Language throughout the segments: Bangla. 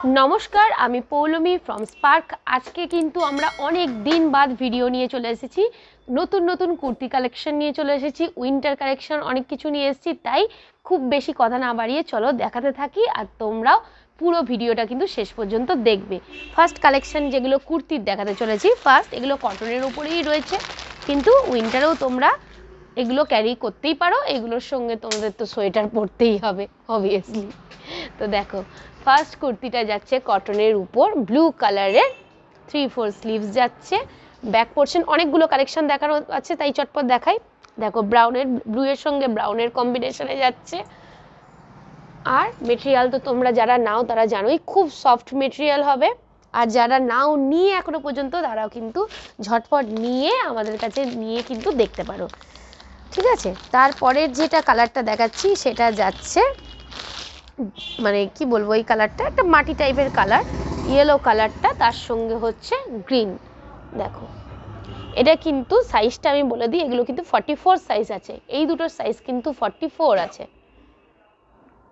নমস্কার, আমি পৌলমি ফ্রম স্পার্ক। আজকে কিন্তু আমরা অনেক দিন বাদ ভিডিও নিয়ে চলে এসেছি। নতুন নতুন কুর্তি কালেকশন নিয়ে চলে এসেছি, উইন্টার কালেকশন অনেক কিছু নিয়ে এসেছি। তাই খুব বেশি কথা না বাড়িয়ে চলো দেখাতে থাকি, আর তোমরাও পুরো ভিডিওটা কিন্তু শেষ পর্যন্ত দেখবে। ফার্স্ট কালেকশন যেগুলো কুর্তির দেখাতে চলেছি, ফার্স্ট এগুলো কটনের উপরেই রয়েছে, কিন্তু উইন্টারেও তোমরা এগুলো ক্যারি করতেই পারো। এগুলোর সঙ্গে তোমাদের তো সোয়েটার পরতেই হবে অবভিয়াসলি। তো দেখো, ফার্স্ট কুর্তিটা যাচ্ছে কটনের উপর, ব্লু কালারের 3/4 স্লিভস যাচ্ছে। ব্যাক পোর্শন অনেকগুলো কালেকশন দেখার আছে, তাই চটপট দেখাই। দেখো, ব্রাউনের, ব্লু এর সঙ্গে ব্রাউনের কম্বিনেশনে যাচ্ছে। আর মেটেরিয়াল তো তোমরা যারা নাও তারা জানোই, খুব সফট মেটেরিয়াল হবে। আর যারা নাও নিয়ে এখনো পর্যন্ত, তারাও কিন্তু ঝটপট নিয়ে আমাদের কাছে নিয়ে কিন্তু দেখতে পারো, ঠিক আছে। তারপরের যেটা কালারটা দেখাচ্ছি সেটা যাচ্ছে, মানে কি বলবো, এই কালারটা একটা মাটি টাইপের কালার, ইয়েলো কালারটা, তার সঙ্গে হচ্ছে গ্রিন। দেখো, এটা কিন্তু সাইজটা আমি বলে দিই, এগুলো কিন্তু 44 সাইজ আছে, এই দুটোর সাইজ কিন্তু 44 আছে,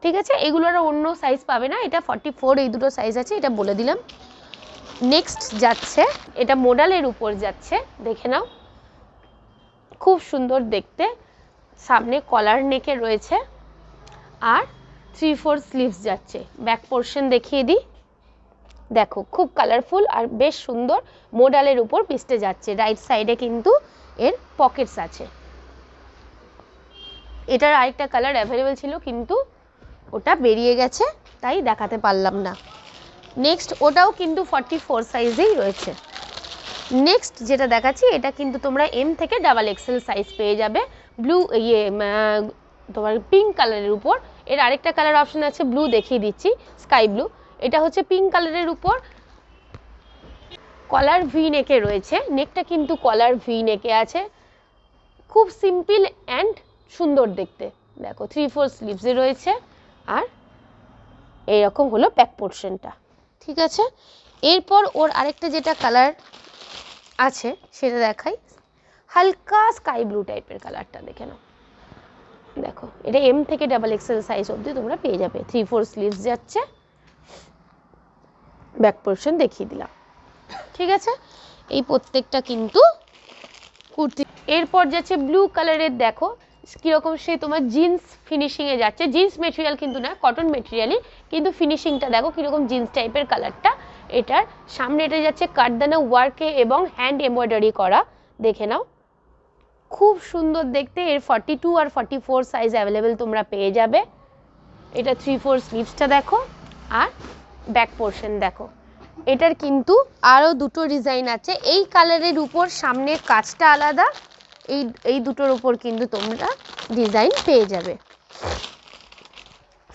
ঠিক আছে। এগুলোর অন্য সাইজ পাবে না, এটা 44 এই দুটো সাইজ আছে, এটা বলে দিলাম। নেক্সট যাচ্ছে, এটা মোডালের উপর যাচ্ছে, দেখে নাও, খুব সুন্দর দেখতে। সামনে কলার নেকে রয়েছে আর 3/4 স্লিভস যাচ্ছে। ব্যাক পোর্শন দেখিয়ে দিই, দেখো খুব কালারফুল আর বেশ সুন্দর মোডালের উপর পিসতে যাচ্ছে। রাইট সাইডে কিন্তু এর পকেটস আছে। এটার আরেকটা কালার অ্যাভেলেবেল ছিল, কিন্তু ওটা বেরিয়ে গেছে, তাই দেখাতে পারলাম না। নেক্সট, ওটাও কিন্তু 44 সাইজেই রয়েছে। নেক্সট যেটা দেখাচ্ছি, এটা কিন্তু তোমরা এম থেকে XXL সাইজ পেয়ে যাবে। ব্লু তোমার পিঙ্ক কালারের উপর। এর আরেকটা কালার অপশন আছে, ব্লু দেখিয়ে দিচ্ছি, স্কাই ব্লু। এটা হচ্ছে পিঙ্ক কালারের উপর, কলার ভি নেকে রয়েছে। নেকটা কিন্তু কলার ভি নেকে আছে, খুব সিম্পল অ্যান্ড সুন্দর দেখতে। দেখো, 3/4 স্লিভসে রয়েছে, আর এইরকম হলো ব্যাক পোর্শনটা, ঠিক আছে। এরপর ওর আরেকটা যেটা কালার আছে সেটা দেখাই, হালকা স্কাই ব্লু টাইপের কালারটা, দেখে নাও। দেখো, এটা এম থেকে XXL সাইজ অবধি তোমরা পেয়ে যাবে। 3/4 স্লিভস যাচ্ছে, ব্যাক পোর্শন দেখিয়ে দিলাম, ঠিক আছে। এই প্রত্যেকটা কিন্তু কুর্তি। এরপর যাচ্ছে ব্লু কালারের, দেখো কীরকম সে তোমার জিন্স ফিনিশিংয়ে যাচ্ছে। জিন্স মেটেরিয়াল কিন্তু না, কটন মেটেরিয়ালই, কিন্তু ফিনিশিংটা দেখো কীরকম জিন্স টাইপের কালারটা। এটার সামনে এটা যাচ্ছে কাঠদানা ওয়ার্কে এবং হ্যান্ড এমব্রয়ডারি করা, দেখে নাও, খুব সুন্দর দেখতে। এর 42 আর 44 সাইজ অ্যাভেলেবেল তোমরা পেয়ে যাবে। এটা 3/4 স্লিভসটা দেখো, আর ব্যাক পোর্শন দেখো। এটার কিন্তু আরও দুটো ডিজাইন আছে, এই কালারের উপর সামনে কাজটা আলাদা, এই দুটোর উপর কিন্তু তোমরা ডিজাইন পেয়ে যাবে।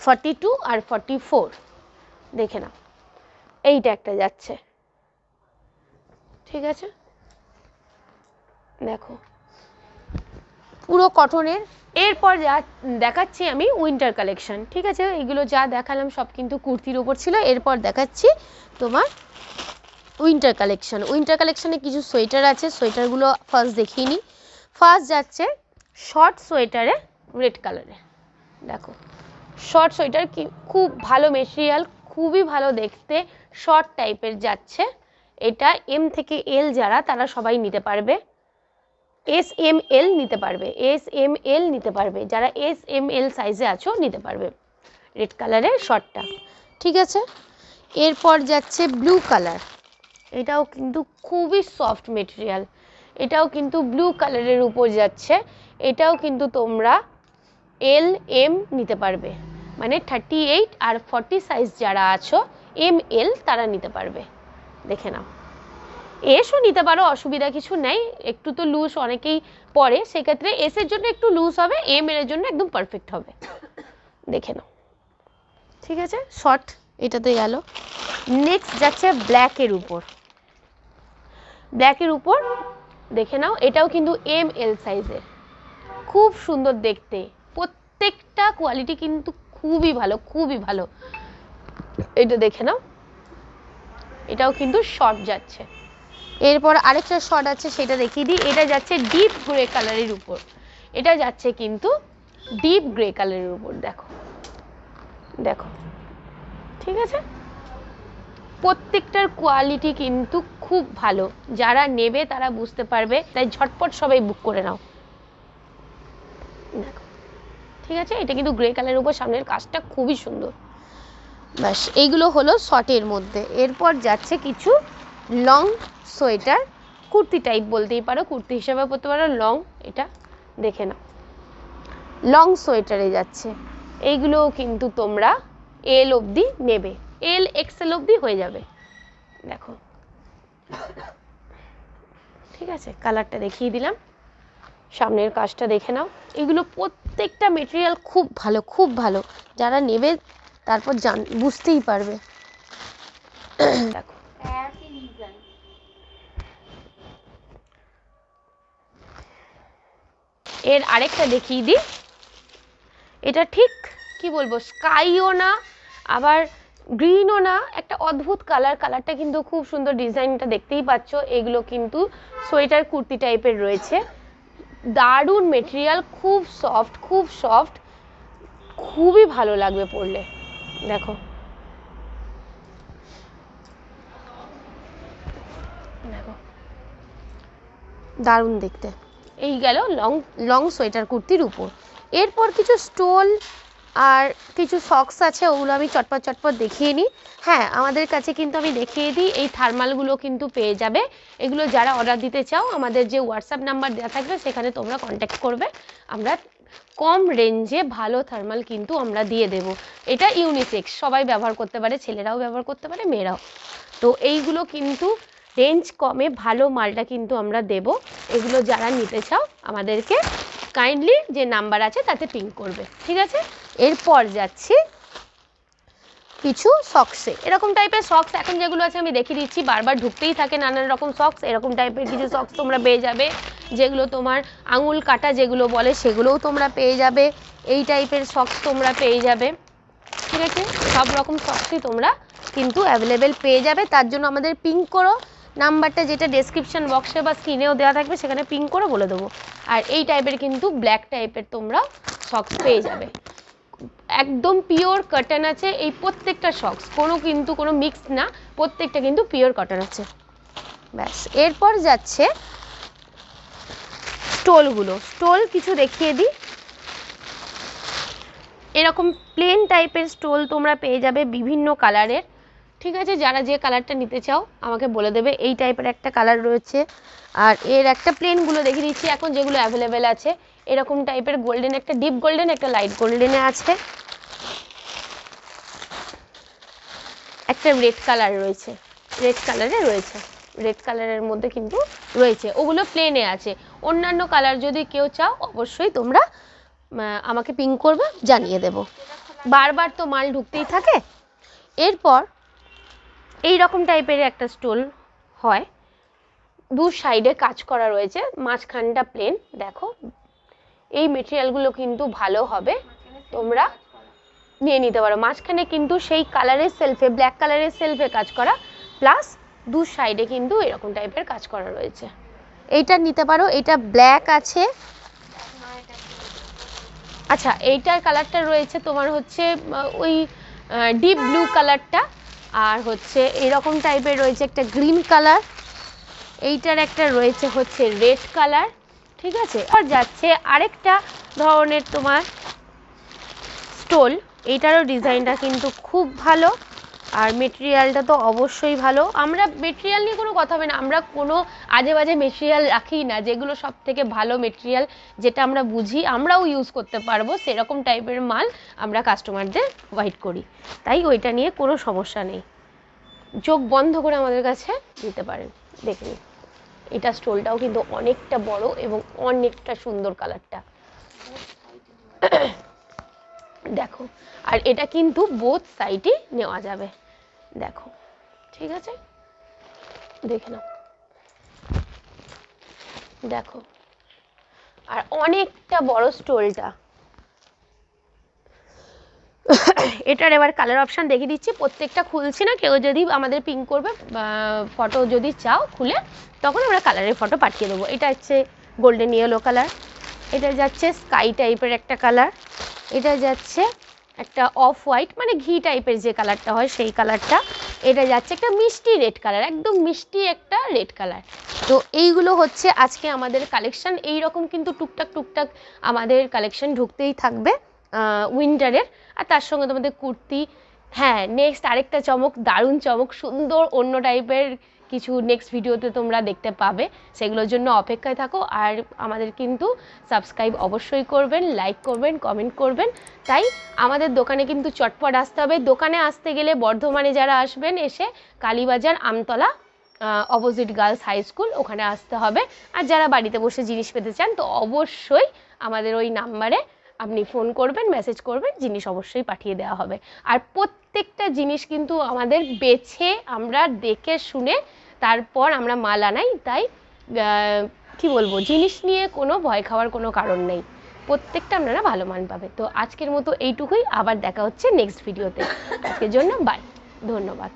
42 আর 44, দেখে নাও, এইটা একটা যাচ্ছে, ঠিক আছে। দেখো, পুরো কটনের। এরপর যা দেখাচ্ছি আমি উইন্টার কালেকশন, ঠিক আছে। এগুলো যা দেখালাম সব কিন্তু কুর্তির উপর ছিল। এরপর দেখাচ্ছি তোমার উইন্টার কালেকশন। উইন্টার কালেকশনে কিছু সোয়েটার আছে, সোয়েটারগুলো ফার্স্ট দেখিয়ে নিই। ফার্স্ট যাচ্ছে শর্ট সোয়েটারে, রেড কালারে। দেখো, শর্ট সোয়েটার, কি খুব ভালো মেটেরিয়াল, খুবই ভালো দেখতে, শর্ট টাইপের যাচ্ছে। এটা এম থেকে এল যারা, তারা সবাই নিতে পারবে। SML নিতে পারবে, SML নিতে পারবে, যারা SML সাইজে আছো নিতে পারবে রেড কালারের শর্টটা, ঠিক আছে। এরপর যাচ্ছে ব্লু কালার, এটাও কিন্তু খুবই সফট মেটেরিয়াল, এটাও কিন্তু ব্লু কালারের উপর যাচ্ছে। এটাও কিন্তু তোমরা LM নিতে পারবে, মানে 38 আর 40 সাইজ যারা আছো ML তারা নিতে পারবে, দেখে নাও। এসও নিতে পারো, অসুবিধা কিছু নেই, একটু তো লুজ অনেকেই পরে, সেক্ষেত্রে এস এর জন্য একটু লুজ হবে, এম এর জন্য একদম পারফেক্ট হবে, দেখে নাও, ঠিক আছে। শর্ট এটাতে গেল। নেক্সট যাচ্ছে ব্ল্যাকের উপর, ব্ল্যাকের উপর দেখে নাও, এটাও কিন্তু ML সাইজের, খুব সুন্দর দেখতে, প্রত্যেকটা কোয়ালিটি কিন্তু খুবই ভালো, খুবই ভালো। এটা দেখে নাও, এটাও কিন্তু শর্ট যাচ্ছে। এরপর আরেকটা শর্ট আছে, সেটা দেখিয়ে দিই। এটা যাচ্ছে ডিপ গ্রে কালারের উপর, এটা যাচ্ছে কিন্তু ডিপ গ্রে কালারের উপর, দেখো দেখো, ঠিক আছে। প্রত্যেকটার কোয়ালিটি কিন্তু খুব ভালো, যারা নেবে তারা বুঝতে পারবে, তাই ঝটপট সবাই বুক করে নাও। দেখো ঠিক আছে, এটা কিন্তু গ্রে কালারের উপর সামনের কাজটা খুবই সুন্দর। ব্যাস এইগুলো হলো শর্টের মধ্যে। এরপর যাচ্ছে কিছু লং সোয়েটার, কুর্তি টাইপ বলতেই পারো, কুর্তি হিসাবে পরতে পারো, লং, এটা দেখে নাও লং সোয়েটারে যাচ্ছে। এইগুলোও কিন্তু তোমরা এল অবধি নেবে, এল এক্সেল অবধি হয়ে যাবে। দেখো ঠিক আছে, কালারটা দেখিয়ে দিলাম, সামনের কাজটা দেখে নাও। এগুলো প্রত্যেকটা মেটেরিয়াল খুব ভালো, খুব ভালো, যারা নেবে তারপর বুঝতেই পারবে। দেখো এর আরেকটা দেখিয়ে দিই, এটা ঠিক কি বলবো, স্কাইও না আবার গ্রিনও না, একটা অদ্ভুত কালার, কালারটা কিন্তু খুব সুন্দর, ডিজাইনটা দেখতেই পাচ্ছ। এগুলো কিন্তু সোয়েটার কুর্তি টাইপের রয়েছে, দারুণ মেটেরিয়াল, খুব সফট, খুব সফট, খুবই ভালো লাগবে পরলে। দেখো দেখো দারুণ দেখতে। এই গেল লং লং সোয়েটার কুর্তির উপর। এরপর কিছু স্টোল আর কিছু সক্স আছে, ওগুলো আমি চটপট চটপট দেখিয়ে নিই। হ্যাঁ, আমাদের কাছে কিন্তু আমি দেখিয়ে দিই, এই থার্মালগুলো কিন্তু পেয়ে যাবে। এগুলো যারা অর্ডার দিতে চাও, আমাদের যে হোয়াটসঅ্যাপ নাম্বার দেওয়া থাকবে সেখানে তোমরা কন্ট্যাক্ট করবে, আমরা কম রেঞ্জে ভালো থার্মাল কিন্তু আমরা দিয়ে দেব। এটা ইউনিসেক্স, সবাই ব্যবহার করতে পারে, ছেলেরাও ব্যবহার করতে পারে, মেয়েরাও। তো এইগুলো কিন্তু রেঞ্জ কমে ভালো মালটা কিন্তু আমরা দেব। এগুলো যারা নিতে চাও আমাদেরকে কাইন্ডলি যে নাম্বার আছে তাতে পিং করবে, ঠিক আছে। এরপর যাচ্ছি কিছু সক্সে, এরকম টাইপের সক্স এখন যেগুলো আছে আমি দেখিয়ে দিচ্ছি, বারবার ঢুকতেই থাকে নানান রকম সক্স। এরকম টাইপের কিছু সক্স তোমরা পেয়ে যাবে, যেগুলো তোমার আঙুল কাটা যেগুলো বলে সেগুলোও তোমরা পেয়ে যাবে, এই টাইপের সক্স তোমরা পেয়ে যাবে, ঠিক আছে। সব রকম সক্সই তোমরা কিন্তু অ্যাভেলেবেল পেয়ে যাবে। তার জন্য আমাদের পিং করো নাম্বারটা, যেটা ডেসক্রিপশন বক্সে বা স্ক্রিনেও দেওয়া থাকবে, সেখানে পিং করে বলে দেবো। আর এই টাইপের কিন্তু ব্ল্যাক টাইপের তোমরা সক্স পেয়ে যাবে, একদম পিওর কটন আছে এই প্রত্যেকটা সক্স, কোনো মিক্স না, প্রত্যেকটা কিন্তু পিওর কটন আছে। ব্যাস এরপর যাচ্ছে স্টোলগুলো, স্টোল কিছু দেখিয়ে দিই। এরকম প্লেন টাইপের স্টোল তোমরা পেয়ে যাবে বিভিন্ন কালারের, ঠিক আছে। যারা যে কালারটা নিতে চাও আমাকে বলে দেবে। এই টাইপের একটা কালার রয়েছে, আর এর একটা প্লেনগুলো দেখিয়ে দিচ্ছি এখন যেগুলো অ্যাভেলেবেল আছে। এরকম টাইপের গোল্ডেন, একটা ডিপ গোল্ডেন, একটা লাইট গোল্ডেনে আছে, একটা রেড কালার রয়েছে, রেড কালারে রয়েছে, রেড কালারের মধ্যে কিন্তু রয়েছে, ওগুলো প্লেনে আছে। অন্যান্য কালার যদি কেউ চাও অবশ্যই তোমরা আমাকে পিং করবে, জানিয়ে দেব, বারবার তো মাল ঢুকতেই থাকে। এরপর এই রকম টাইপের একটা স্টোল হয়, দু সাইডে কাজ করা রয়েছে, মাঝখানটা প্লেন। দেখো এই মেটেরিয়ালগুলো কিন্তু ভালো হবে, তোমরা নিয়ে নিতে পারো। মাঝখানে কিন্তু সেই কালারের সেলফে, ব্ল্যাক কালারের সেলফে কাজ করা, প্লাস দু সাইডে কিন্তু এরকম টাইপের কাজ করা রয়েছে, এইটা নিতে পারো। এটা ব্ল্যাক আছে, আচ্ছা এইটার কালারটা রয়েছে তোমার হচ্ছে ওই ডিপ ব্লু কালারটা, আর হচ্ছে এরকম টাইপের রয়েছে একটা গ্রিন কালার, এইটার একটা রয়েছে হচ্ছে রেড কালার, ঠিক আছে। আর যাচ্ছে আরেকটা ধরনের তোমার স্টোল, এইটারও ডিজাইনটা কিন্তু খুব ভালো, আর মেটেরিয়ালটা তো অবশ্যই ভালো। আমরা মেটেরিয়াল নিয়ে কোনো কথা হবে না, আমরা কোনো আজে বাজে মেটেরিয়াল রাখি না, যেগুলো সব থেকে ভালো মেটেরিয়াল, যেটা আমরা বুঝি আমরাও ইউজ করতে পারবো সেরকম টাইপের মাল আমরা কাস্টমারদের প্রোভাইড করি, তাই ওইটা নিয়ে কোনো সমস্যা নেই, চোখ বন্ধ করে আমাদের কাছে দিতে পারেন। দেখে নিন, এটা স্টোলটাও কিন্তু অনেকটা বড় এবং অনেকটা সুন্দর কালারটা, দেখো। আর এটা কিন্তু বোথ সাইডই নেওয়া যাবে, দেখো, ঠিক আছে, দেখে নাও, দেখো। আর অনেকটা বড় স্টোলটা, এটার এবার কালার অপশান দেখিয়ে দিচ্ছি, প্রত্যেকটা খুলছি না, কেউ যদি আমাদের পিং করবে ফটো যদি চাও খুলে, তখন আমরা কালারের ফটো পাঠিয়ে দেবো। এটা হচ্ছে গোল্ডেন ইয়েলো কালার, এটা যাচ্ছে স্কাই টাইপের একটা কালার, এটা যাচ্ছে একটা অফ হোয়াইট মানে ঘি টাইপের যে কালারটা হয় সেই কালারটা, এটা যাচ্ছে একটা মিষ্টি রেড কালার, একদম মিষ্টি একটা রেড কালার। তো এইগুলো হচ্ছে আজকে আমাদের কালেকশন। এইরকম কিন্তু টুকটাক টুকটাক আমাদের কালেকশন ঢুকতেই থাকবে উইন্টারের। আর তার সঙ্গে তোমাদের কুর্তি। হ্যাঁ, নেক্সট আরেকটা চমক, দারুণ চমক, সুন্দর অন্য টাইপের কিছু নেক্সট ভিডিওতে তোমরা দেখতে পাবে, সেগুলোর জন্য অপেক্ষায় থাকো। আর আমাদের কিন্তু সাবস্ক্রাইব অবশ্যই করবেন, লাইক করবেন, কমেন্ট করবেন। তাই আমাদের দোকানে কিন্তু চটপট আসতে হবে। দোকানে আসতে গেলে বর্ধমানে যারা আসবেন, এসে Kalibazar Amtala opposite girls high school, ওখানে আসতে হবে। আর যারা বাড়িতে বসে জিনিস পেতে চান, তো অবশ্যই আমাদের ওই নাম্বারে আপনি ফোন করবেন, মেসেজ করবেন, জিনিস অবশ্যই পাঠিয়ে দেওয়া হবে। আর প্রত্যেকটা জিনিস কিন্তু আমাদের বেছে, আমরা দেখে শুনে তারপর আমরা মাল আনাই। তাই কি বলবো, জিনিস নিয়ে কোনো ভয় খাওয়ার কোনো কারণ নেই, প্রত্যেকটা আপনারা ভালো মান পাবে। তো আজকের মতো এইটুকুই, আবার দেখা হচ্ছে নেক্সট ভিডিওতে। আজকের জন্য বাই, ধন্যবাদ।